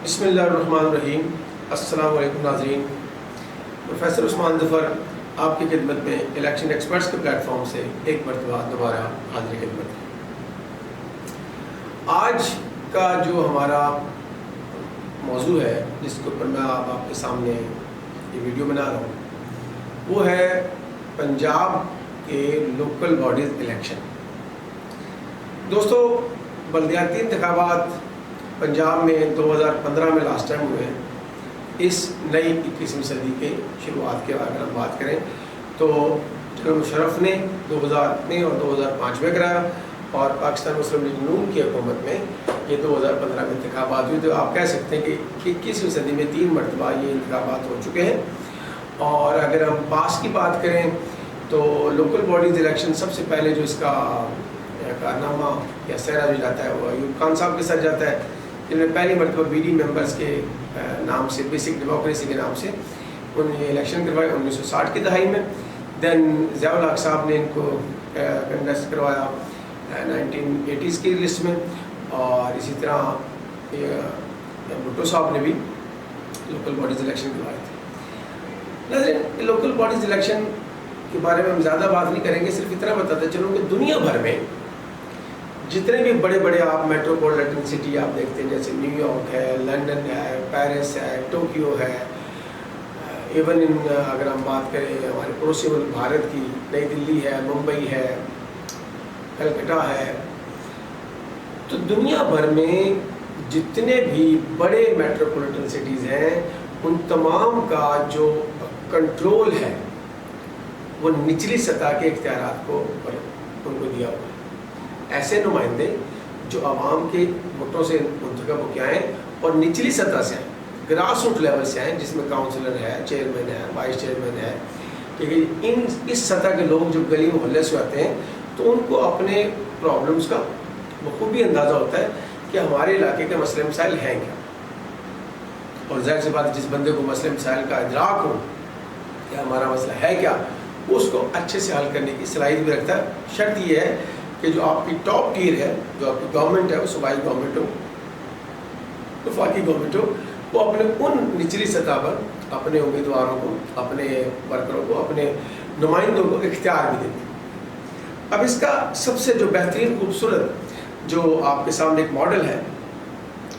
بسم اللہ الرحمن الرحیم۔ السلام علیکم ناظرین، پروفیسر عثمان ظفر آپ کی خدمت میں الیکشن ایکسپرٹس کے پلیٹ فارم سے ایک مرتبہ دوبارہ حاضر خدمت ہے۔ آج کا جو ہمارا موضوع ہے جس کے اوپر میں آپ کے سامنے یہ ویڈیو بنا رہا ہوں وہ ہے پنجاب کے لوکل باڈیز الیکشن۔ دوستو، بلدیاتی انتخابات پنجاب میں 2015 میں لاسٹ ٹائم ہوئے ہیں۔ اس نئی 21ویں صدی کے شروعات کے اگر ہم بات کریں تو جنرل مشرف نے 2000 میں اور 2005 میں کرایا، اور پاکستان مسلم لیگ نون کی حکومت میں یہ 2015 میں انتخابات ہوئے۔ تو آپ کہہ سکتے ہیں کہ 21ویں صدی میں 3 مرتبہ یہ انتخابات ہو چکے ہیں۔ اور اگر ہم پاس کی بات کریں تو لوکل باڈیز الیکشن سب سے پہلے جو اس کا کارنامہ یا سہرا جو جاتا ہے وہ ایوب خان صاحب کے ساتھ جاتا ہے، جنہوں نے پہلی مرتبہ بی ڈی ممبرس کے نام سے، بیسک ڈیموکریسی کے نام سے انہوں نے الیکشن کروائے 1960 کی دہائی میں۔ دین ضیاء الحق صاحب نے ان کو کنڈکٹ کروایا 1980s کی لسٹ میں، اور اسی طرح بھٹو صاحب نے بھی لوکل باڈیز الیکشن کروائے تھے۔ ناظرین، لوکل باڈیز الیکشن کے بارے میں ہم زیادہ بات نہیں کریں گے، صرف اتنا بتاتے چلوں کہ دنیا بھر میں جتنے بھی بڑے بڑے آپ میٹروپولیٹن سٹی آپ دیکھتے ہیں، جیسے نیو یارک ہے، لندن ہے، پیرس ہے، ٹوکیو ہے، ایون اگر ہم بات کریں ہمارے پڑوسی ملک بھارت کی نئی دلی ہے، ممبئی ہے، کلکتہ ہے، تو دنیا بھر میں جتنے بھی بڑے میٹروپولیٹن سٹیز ہیں ان تمام کا جو کنٹرول ہے وہ نچلی سطح کے اختیارات کو ان کو دیا ہوا ہے۔ ایسے نمائندے جو عوام کے ووٹوں سے منتخب ہو کے آئیں اور نچلی سطح سے آئیں، گراس روٹ لیول سے آئیں، جس میں کاؤنسلر ہے، چیئرمین ہے، وائس چیئرمین ہے، ٹھیک ہے، اس سطح کے لوگ جو گلی محلے سے آتے ہیں تو ان کو اپنے پرابلمس کا بخوبی اندازہ ہوتا ہے کہ ہمارے علاقے کے مسئلے مسائل ہیں کیا، اور ظاہر سی بات جس بندے کو مسئلے مسائل کا ادراک ہو کہ ہمارا مسئلہ ہے کیا، وہ اس کو اچھے سے حل کرنے کی صلاحیت بھی رکھتا ہے۔ شرط یہ ہے کہ جو آپ کی ٹاپ ٹیئر ہے، جو آپ کی گورنمنٹ ہے، وہ صوبائی گورنمنٹ ہو، وفاقی گورنمنٹ ہو، وہ اپنے ان نچلی سطح پر اپنے امیدواروں کو، اپنے ورکروں کو، اپنے نمائندوں کو اختیار بھی دیتے ہیں۔ اب اس کا سب سے جو بہترین خوبصورت جو آپ کے سامنے ایک ماڈل ہے،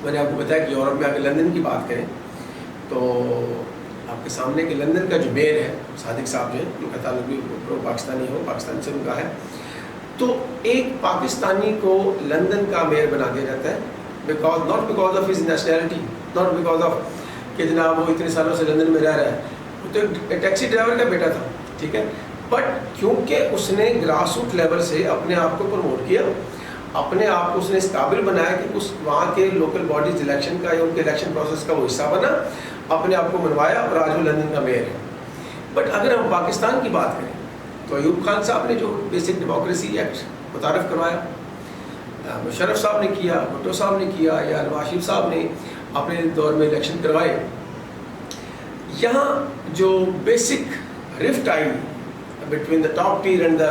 میں نے آپ کو بتایا کہ یورپ میں اگر لندن کی بات کریں تو آپ کے سامنے کہ لندن کا جو میئر ہے صادق صاحب جو ہے، ان کا تعلق بھی پرو پاکستانی ہو، پاکستان سے ان کا ہے، تو ایک پاکستانی کو لندن کا میئر بنا دیا جاتا ہے not because of his nationality, not because of کہ جناب وہ اتنے سالوں سے لندن میں رہ رہا ہے، وہ تو ایک ٹیکسی ڈرائیور کا بیٹا تھا، ٹھیک ہے، بٹ کیونکہ اس نے گراس روٹ لیول سے اپنے آپ کو پروموٹ کیا، اپنے آپ کو اس نے اس قابل بنایا کہ اس وہاں کے لوکل باڈیز الیکشن کا یا ان کے الیکشن پروسیس کا وہ حصہ بنا، اپنے آپ کو منوایا، اور آج وہ لندن کا میئر ہے۔ بٹ اگر ہم پاکستان کی بات کریں تو ایوب خان صاحب نے جو بیسک ڈیموکریسی ایکٹ متعارف کروایا، مشرف صاحب نے کیا، بھٹو صاحب نے کیا، یا نواز شریف صاحب نے اپنے دور میں الیکشن کروائے، یہاں جو بیسک رفٹ آئی between the top tier and the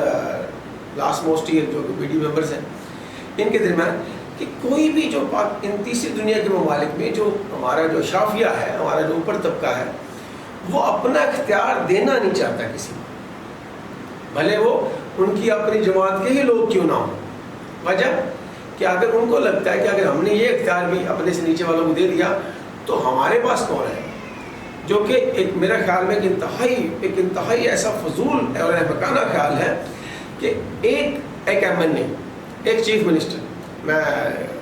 last most tier جو بی ڈی ممبرس ہیں ان کے درمیان، کہ کوئی بھی جو ان تیسری دنیا کے ممالک میں جو ہمارا جو اشرافیہ ہے، ہمارا جو اوپر طبقہ ہے، وہ اپنا اختیار دینا نہیں چاہتا کسی کو، بھلے وہ ان کی اپنی جماعت کے ہی لوگ کیوں نہ ہوں۔ وجہ کہ اگر ان کو لگتا ہے کہ اگر ہم نے یہ اختیار بھی اپنے سے نیچے والوں کو دے دیا تو ہمارے پاس کون ہے، جو کہ ایک میرا خیال میں ایک انتہائی ایسا فضول اور احمقانہ خیال ہے کہ ایک ایم این اے، ایک چیف منسٹر، میں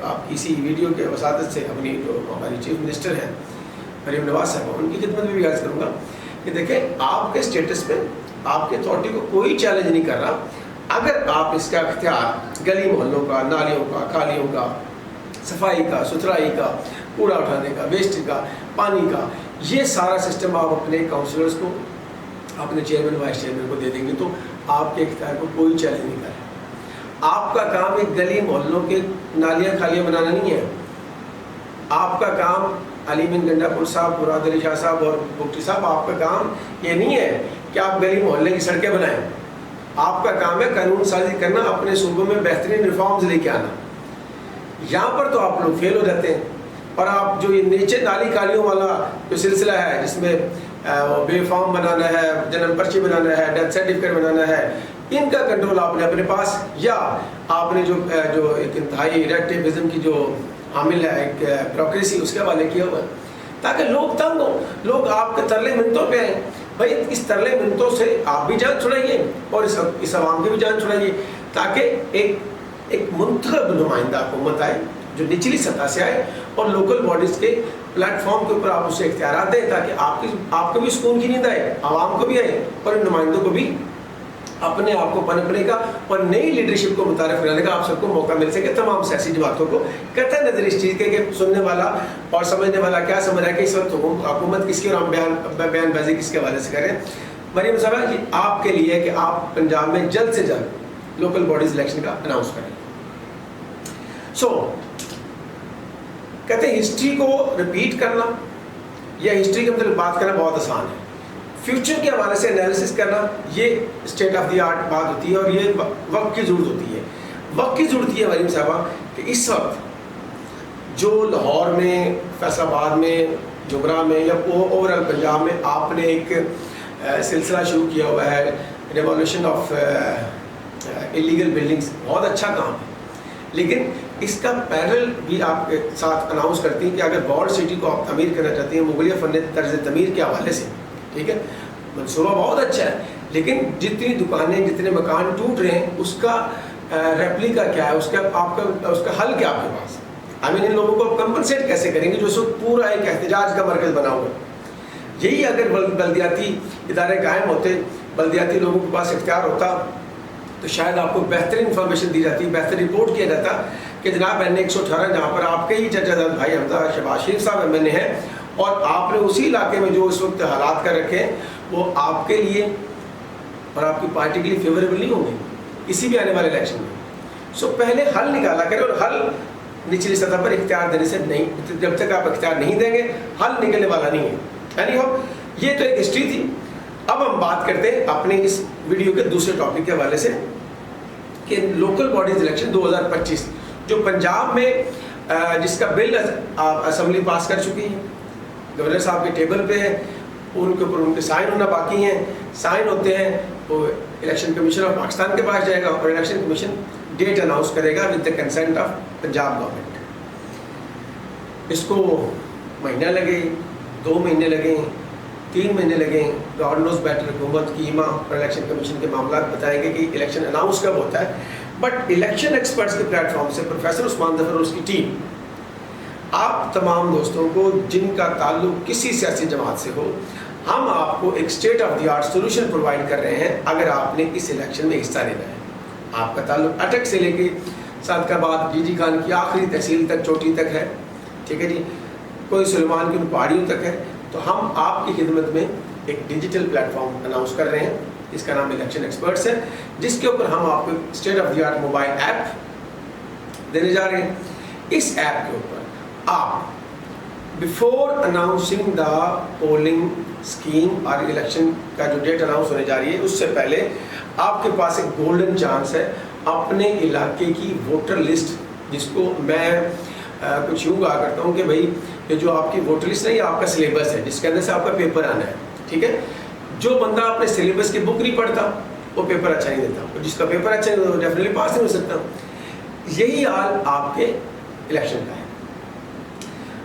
آپ اسی ویڈیو کے وساطت سے اپنی جو ہماری چیف منسٹر ہیں مریم نواز صاحب، ان کی خدمت میں بھی عرض کروں گا کہ دیکھیں آپ کے اسٹیٹس پہ آپ کے اتھارٹی کو کوئی چیلنج نہیں کر رہا، اگر آپ اس کا اختیار گلی محلوں کا، نالیوں کا، کھالیوں کا، صفائی کا، ستھرائی کا، کوڑا اٹھانے کا، ویسٹ کا، پانی کا، یہ سارا سسٹم آپ اپنے کاؤنسلرز کو، اپنے چیئرمین وائس چیئرمین کو دے دیں گے تو آپ کے اختیار کو کوئی چیلنج نہیں کرے۔ آپ کا کام ایک گلی محلوں کے نالیاں کھالیاں بنانا نہیں ہے، آپ کا کام علی بن گنڈا پور صاحب، مراد علی شاہ صاحب اور بگٹی صاحب، آپ کا کام یہ نہیں ہے کہ آپ گلی محلے کی سڑکیں بنائیں، آپ کا کام ہے قانون سازی کرنا، اپنے صوبوں میں بہترین ریفارمز لے کے آنا۔ یہاں پر تو آپ لوگ فیل ہو جاتے ہیں، اور آپ جو یہ نیچے نالی کالیوں والا جو سلسلہ ہے جس میں بے فارم بنانا ہے, جنم پرچی بنانا ہے, ڈیتھ سرٹیفکیٹ بنانا ہے, ان کا کنٹرول آپ نے اپنے پاس, یا آپ نے جو ایک انتہائی ریڈ ٹیپزم کی جو عامل ہے ایک بیوروکریسی, اس کے حوالے کیا ہوا ہے تاکہ لوگ تنگ ہوں, لوگ آپ کے ترلے منتوں پہ آئیں. بھائی اس ترلے منتوں سے آپ بھی جان چھڑائیے اور اس عوام کی بھی جان چھڑائیے, تاکہ ایک منتخب نمائندہ حکومت آئے جو نچلی سطح سے آئے اور لوکل باڈیز کے پلیٹ فارم کے اوپر آپ اسے اختیارات دیں, تاکہ آپ کو بھی سکون کی نیند آئے, عوام کو بھی آئے, اور ان نمائندوں کو بھی اپنے آپ کو پنپنے کا اور نئی لیڈرشپ کو متعارف کرانے کا آپ سب کو موقع مل سکے. تمام سیاسی جماعتوں کو قطع نظر اس چیز کے کہ سننے والا اور سمجھنے والا کیا سمجھ رہا ہے کہ اس وقت حکومت کس کی اور ہم بیان بازی کس کے حوالے سے کریں. مریم صاحبہ یہ آپ کے لیے کہ آپ پنجاب میں جلد سے جلد لوکل باڈیز الیکشن کا اناؤنس کریں. کہتے ہیں ہسٹری کو ریپیٹ کرنا یا ہسٹری کے مطلب بات کرنا بہت آسان ہے, فیوچر کے حوالے سے انالیسس کرنا یہ اسٹیٹ آف دی آرٹ بات ہوتی ہے, اور یہ وقت کی ضرورت ہوتی ہے. وقت کی ضرورت یہ ہے مریم صاحبہ کہ اس وقت جو لاہور میں, فیصل آباد میں, جمرہ میں یا اوور آل پنجاب میں آپ نے ایک سلسلہ شروع کیا ہوا ہے ریوالوشن آف انلیگل بلڈنگس, بہت اچھا کام ہے, لیکن اس کا پیرل بھی آپ کے ساتھ اناؤنس کرتی ہیں کہ اگر وارڈ سٹی کو آپ تعمیر کرنا چاہتے ہیں مغلیہ فن طرز تعمیر کے حوالے سے, ٹھیک ہے, منصوبہ بہت اچھا ہے, لیکن جتنی دکانیں جتنے مکان ٹوٹ رہے ہیں اس کا ریپلیکا کیا ہے, اس کا حل کیا آپ کے پاس, ان لوگوں کو آپ کمپنسیٹ کیسے کریں گے جو اس وقت پورا ایک احتجاج کا مرکز بنا ہوا ہے. یہی اگر بلدیاتی ادارے قائم ہوتے, بلدیاتی لوگوں کے پاس اختیار ہوتا, تو شاید آپ کو بہترین انفارمیشن دی جاتی, بہتر رپورٹ کیا جاتا کہ جناب این 118 جہاں پر آپ کے ہی چچا زاد بھائی حمزہ شہباز شریف صاحب ایم این اے ہیں, اور آپ نے اسی علاقے میں جو اس وقت حالات کر رکھے ہیں وہ آپ کے لیے اور آپ کی پارٹی کے لیے فیوریبل نہیں ہوں گے کسی بھی آنے والے الیکشن میں. پہلے حل نکالا کریں, اور حل نچلی سطح پر اختیار دینے سے نہیں, جب تک آپ اختیار نہیں دیں گے حل نکلنے والا نہیں ہے. یہ تو ایک ہسٹری تھی. اب ہم بات کرتے ہیں اپنے اس ویڈیو کے دوسرے ٹاپک کے حوالے سے کہ لوکل باڈیز الیکشن 2025 جو پنجاب میں جس کا بل اسمبلی پاس کر چکی ہے, گورنر صاحب کے ٹیبل پہ ہے, ان کے اوپر ان کے سائن ہونا باقی ہیں, سائن ہوتے ہیں وہ الیکشن کمیشن آف پاکستان کے پاس جائے گا, اور الیکشن کمیشن ڈیٹ اناؤنس کرے گا with the consent of Punjab government. اس کو مہینہ لگے, 2 مہینے لگیں, 3 مہینے لگیں, گاڈ نوز بیٹر, حکومت کی ایما اور الیکشن کمیشن کے معاملات بتائیں گے کہ الیکشن اناؤنس کب ہوتا ہے. بٹ الیکشن ایکسپرٹس کے پلیٹ فارم سے پروفیسر عثمان ظفر اور اس کی ٹیم آپ تمام دوستوں کو جن کا تعلق کسی سیاسی جماعت سے ہو, ہم آپ کو ایک state of the art solution provide کر رہے ہیں اگر آپ نے اس الیکشن میں حصہ لینا ہے. آپ کا تعلق اٹک سے لے کے صادقآباد جی جی خان کی آخری تحصیل تک, چوٹی تک ہے, ٹھیک ہے جی, کوئی سلیمان کی ان پہاڑیوں تک ہے, تو ہم آپ کی خدمت میں ایک ڈیجیٹل پلیٹ فارم اناؤنس کر رہے ہیں جس کا نام الیکشن ایکسپرٹس ہے, جس کے اوپر ہم آپ کو state of the art mobile app دینے جا رہے ہیں. اس ایپ کے اوپر آپ before announcing the polling scheme اور الیکشن کا جو ڈیٹ اناؤنس ہونے جا رہی ہے اس سے پہلے آپ کے پاس ایک گولڈن چانس ہے اپنے علاقے کی ووٹر لسٹ, جس کو میں کچھ یوں کہا کرتا ہوں کہ بھائی یہ جو آپ کی ووٹر لسٹ ہے یہ آپ کا سلیبس ہے جس کے اندر سے آپ کا پیپر آنا ہے, ٹھیک ہے. جو بندہ اپنے سلیبس کی بک نہیں پڑھتا وہ پیپر اچھا نہیں دیتا, اور جس کا پیپر اچھا نہیں وہ ڈیفینیٹلی پاس نہیں ہو سکتا. یہی حال آپ کے الیکشن کا ہے.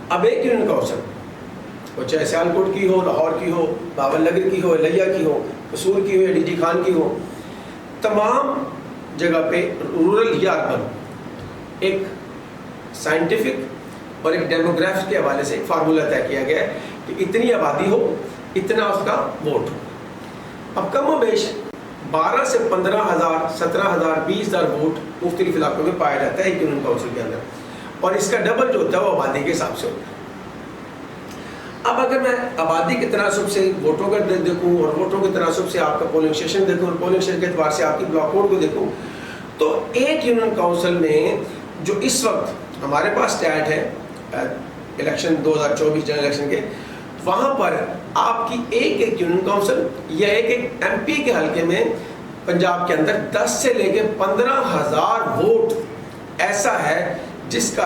اب ایک یونین کونسل وہ چاہے سیالکوٹ کی ہو, لاہور کی ہو, باول نگر کی ہو, لیا کی ہو, قصور کی ہو یا ڈی جی خان کی ہو, تمام جگہ پہ رورل یا اربن ایک سائنٹیفک اور ایک ڈیموگرافی کے حوالے سے ایک فارمولہ طے کیا گیا ہے کہ اتنی آبادی ہو اتنا اس کا ووٹ ہو. اب کم و بیش 12 سے 15,000 17,000 20,000 ووٹ مختلف علاقوں میں پایا جاتا ہے ایک یونین کونسل کے اندر, اور اس کا ڈبل جو ہوتا ہے وہ آبادی کے حساب سے ہوتا ہے. اب اگر میں آبادی کے تناسب سے ووٹوں کا دیکھوں اور ووٹوں کے تناسب سے آپ کا پولنگ اسٹیشن دیکھوں اور پولنگ اسٹیشن کے اعتبار سے آپ کی بلاک کوڈ کو دیکھوں, تو ایک یونین کونسل میں جو اس وقت ہمارے پاس اسٹیٹ ہے الیکشن 2024 جنرل الیکشن کے, وہاں پر آپ کی ایک یونین کونسل یا ایک ایم پی کے حلقے میں پنجاب کے اندر 10 سے لے کے 15,000 ووٹ ایسا ہے جس کا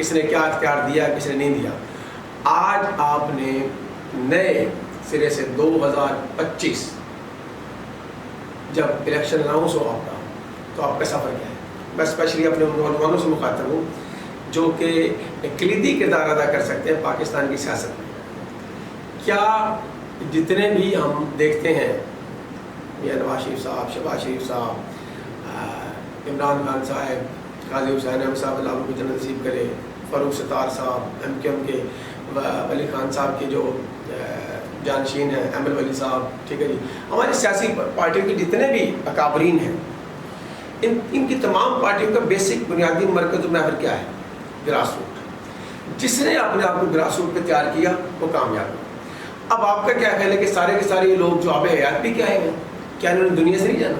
کس نے کیا اختیار دیا, کس نے نہیں دیا. آج آپ نے نئے سرے سے 2025 جب الیکشن اناؤنس ہو آپ کا, تو آپ کا سفر کیا ہے؟ میں اسپیشلی اپنے نوجوانوں سے مخاطب ہوں جو کہ ایک کلیدی کردار ادا کر سکتے ہیں پاکستان کی سیاست میں. کیا جتنے بھی ہم دیکھتے ہیں, میاں نواز شریف صاحب, شہباز شریف صاحب, عمران خان صاحب, قاضی حسین احمد صاحب اللہ کو جنت نصیب کرے, فاروق ستار صاحب, MKM کے ولی خان صاحب کے جو جانشین ہیں, احمد ولی صاحب, ٹھیک ہے جی, ہماری سیاسی پارٹیوں کے جتنے بھی اکابرین ہیں, ان کی تمام پارٹیوں کا بیسک بنیادی مرکز محور کیا ہے؟ Grass root. جس نے اپنے آپ کو گراس روٹ پہ تیار کیا وہ کامیاب ہو. اب آپ کا کیا خیال ہے کہ سارے کے سارے لوگ جو آب حیات بھی کیا ہے, کیا انہوں نے دنیا سے نہیں جانا؟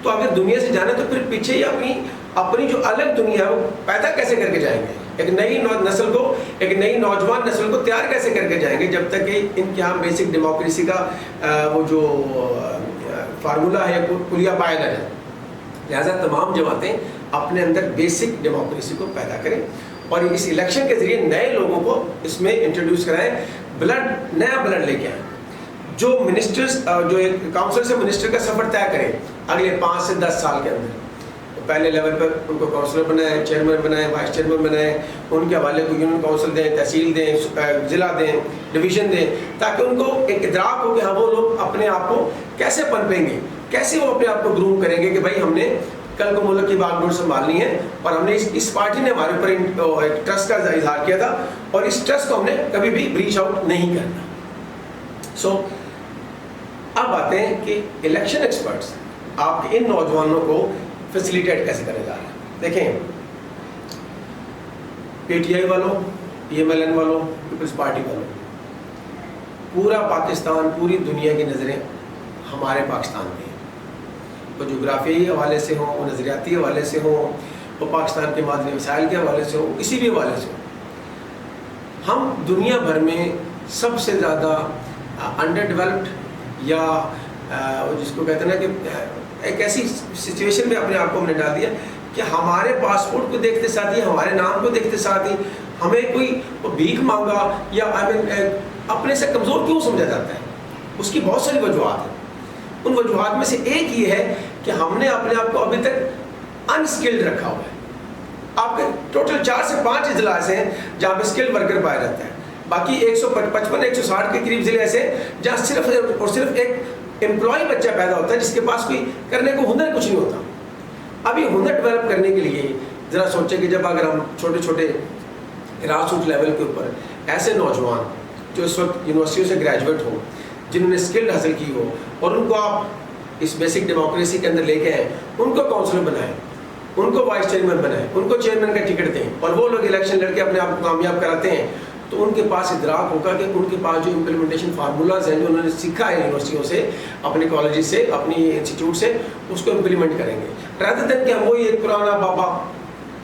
تو اگر دنیا سے جانا تو پھر پیچھے ہی اپنی جو الگ دنیا ہے وہ پیدا کیسے کر کے جائیں گے؟ ایک نئی نسل کو, ایک نئی نوجوان نسل کو تیار کیسے کر کے جائیں گے جب تک کہ ان کے یہاں بیسک ڈیموکریسی کا وہ جو فارمولہ ہے کلیہ پایا نہ جائے. لہٰذا تمام جماعتیں اپنے اندر بیسک ڈیموکریسی کو پیدا کریں اور اس الیکشن کے ذریعے نئے لوگوں کو اس میں انٹروڈیوس کرائیں, نیا بلڈ لے کے آئیں. جو منسٹرز جو ایک کاؤنسل سے منسٹر کا سفر طے کریں اگلے 5 سے 10 سال کے اندر, پہلے لیول پر ان کو کاؤنسلر بنائیں, چیئرمین بنائیں, وائس چیئرمین بنائیں, ان کے حوالے کو یونین کاؤنسل دیں, تحصیل دیں, ضلع دیں, ڈویژن دیں, تاکہ ان کو ایک ادراک ہو کہ ہاں وہ لوگ اپنے آپ کو کیسے پنپیں گے, کیسے وہ اپنے آپ کو گروم کریں گے کہ بھائی ہم نے کل کو ملک کی باغ ڈور سنبھالنی ہے اور ہم نے اس پارٹی نے ہمارے اوپر ایک ٹرسٹ کا اظہار کیا تھا اور اس ٹرسٹ کو ہم نے کبھی بھی بریچ آؤٹ نہیں کرنا. سو اب آتے ہیں کہ الیکشن ایکسپرٹس آپ کے ان نوجوانوں کو فیسیلیٹیٹ کیسے کرے جا رہے ہیں. دیکھیں, PTI والوں, PMLN والوں, پیپلز پارٹی والوں, پورا پاکستان, پوری دنیا کی نظریں ہمارے پاکستان میں ہیں. وہ جغرافیائی حوالے سے ہوں, وہ نظریاتی حوالے سے ہوں, وہ پاکستان کے معدنی وسائل کے حوالے سے ہوں, کسی بھی حوالے سے ہوں. ہم دنیا بھر میں سب سے زیادہ انڈر ڈیولپڈ یا جس کو کہتے ہیں نا کہ ایک ایسی سچویشن میں اپنے آپ کو ہم نے ڈال دیا کہ ہمارے پاسپورٹ کو دیکھتے ساتھ ہی, ہمارے نام کو دیکھتے ساتھ ہی ہمیں کوئی بھیک مانگا یا اپنے سے کمزور کیوں سمجھا جاتا ہے. اس کی بہت ساری وجوہات ہیں. ان وجوہات میں سے ایک یہ ہے کہ ہم نے اپنے آپ کو ابھی تک انسکلڈ رکھا ہوا ہے. آپ کے ٹوٹل 4 سے 5 اضلاع ہیں جہاں پہ اسکلڈ ورکر پایا جاتا ہے. باقی 155-160 کے قریب ضلع ایسے جہاں صرف اور صرف ایک امپلائی بچہ پیدا ہوتا ہے جس کے پاس کوئی کرنے کو ہنر کچھ نہیں ہوتا. اب یہ ہنر ڈیولپ کرنے کے لیے ذرا سوچیں کہ جب اگر ہم چھوٹے چھوٹے گراس روٹ لیول کے اوپر ایسے نوجوان جو اس وقت یونیورسٹیوں سے گریجویٹ ہوں, جنہوں نے اسکل حاصل کی ہو, اور ان کو آپ اس بیسک ڈیموکریسی کے اندر لے کے آئیں, ان کو کاؤنسلر بنائیں, ان کو وائس چیئرمین بنائیں, ان کو چیئرمین کا ٹکٹ دیں, اور وہ لوگ الیکشن لڑ کے اپنے آپ کو کامیاب کراتے ہیں, تو ان کے پاس ادراک ہوگا کہ ان کے پاس جو امپلیمنٹیشن فارمولاز ہیں جو انہوں نے سیکھا ہے یونیورسٹیوں سے, اپنے کالجز سے, اپنی انسٹیٹیوٹ سے, اس کو امپلیمنٹ کریں گے. رادر دین کہ ہم وہی ایک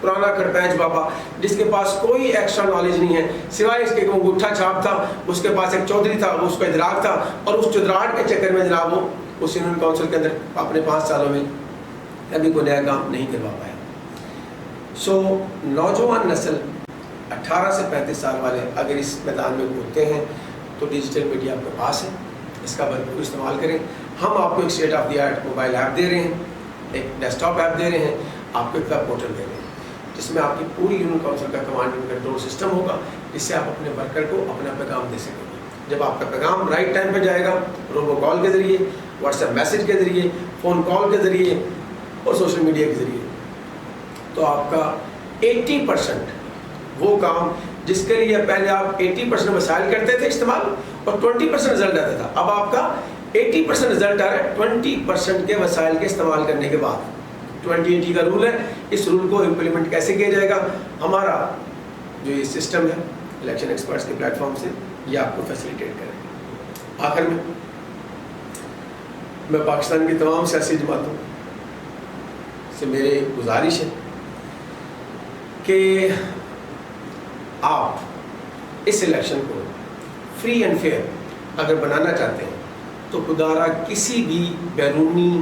پرانا کڑپینچ بابا جس کے پاس کوئی ایکسٹرا نالج نہیں ہے سوائے اس کے وہ انگوٹھا چھاپ تھا, اس کے پاس ایک چودھری تھا, وہ اس کا ادراک تھا, اور اس چودراہٹ کے چکر میں جناب وہ اس یونین کاؤنسل کے اندر اپنے 5 سالوں میں ابھی کوئی نیا کام نہیں کروا پایا. سو نوجوان نسل 18 سے 35 سال والے اگر اس میدان میں کودتے ہیں تو ڈیجیٹل میڈیا آپ کے پاس ہے, اس کا بھرپور استعمال کریں. ہم آپ کو ایک state of the art mobile app دے رہے ہیں, ایک ڈیسک ٹاپ ایپ دے رہے ہیں, آپ کو ایک ویب پورٹل دے رہے ہیں جس میں آپ کی پوری یونین کاؤنسل کا کمانڈ اینڈ کنٹرول سسٹم ہوگا, جس سے آپ اپنے ورکر کو اپنا پیغام دے سکیں گے. جب آپ کا پیغام رائٹ ٹائم پہ جائے گا, روبو کال کے ذریعے, واٹس ایپ میسج کے ذریعے, فون کال کے ذریعے اور سوشل میڈیا کے ذریعے, تو آپ کا 80% وہ کام جس کے لیے پہلے آپ 80% وسائل کرتے تھے استعمال اور 20% رزلٹ آتا تھا, اب آپ کا 80% رزلٹ آ رہا ہے 20% کے وسائل کے استعمال کرنے کے بعد. 2080 کا رول ہے, اس رول کو امپلیمنٹ کیسے کیا جائے گا, ہمارا جو یہ سسٹم ہے الیکشن ایکسپرٹس کے پلیٹ فارم سے یہ آپ کو فیسیلیٹیٹ کرے گا. آخر میں پاکستان کی تمام سیاسی جماعتوں سے میرے گزارش ہے کہ آپ اس الیکشن کو فری اینڈ فیئر اگر بنانا چاہتے ہیں تو خدارا کسی بھی بیرونی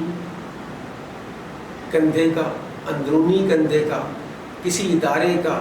کندھے کا, اندرونی کندھے کا, کسی ادارے کا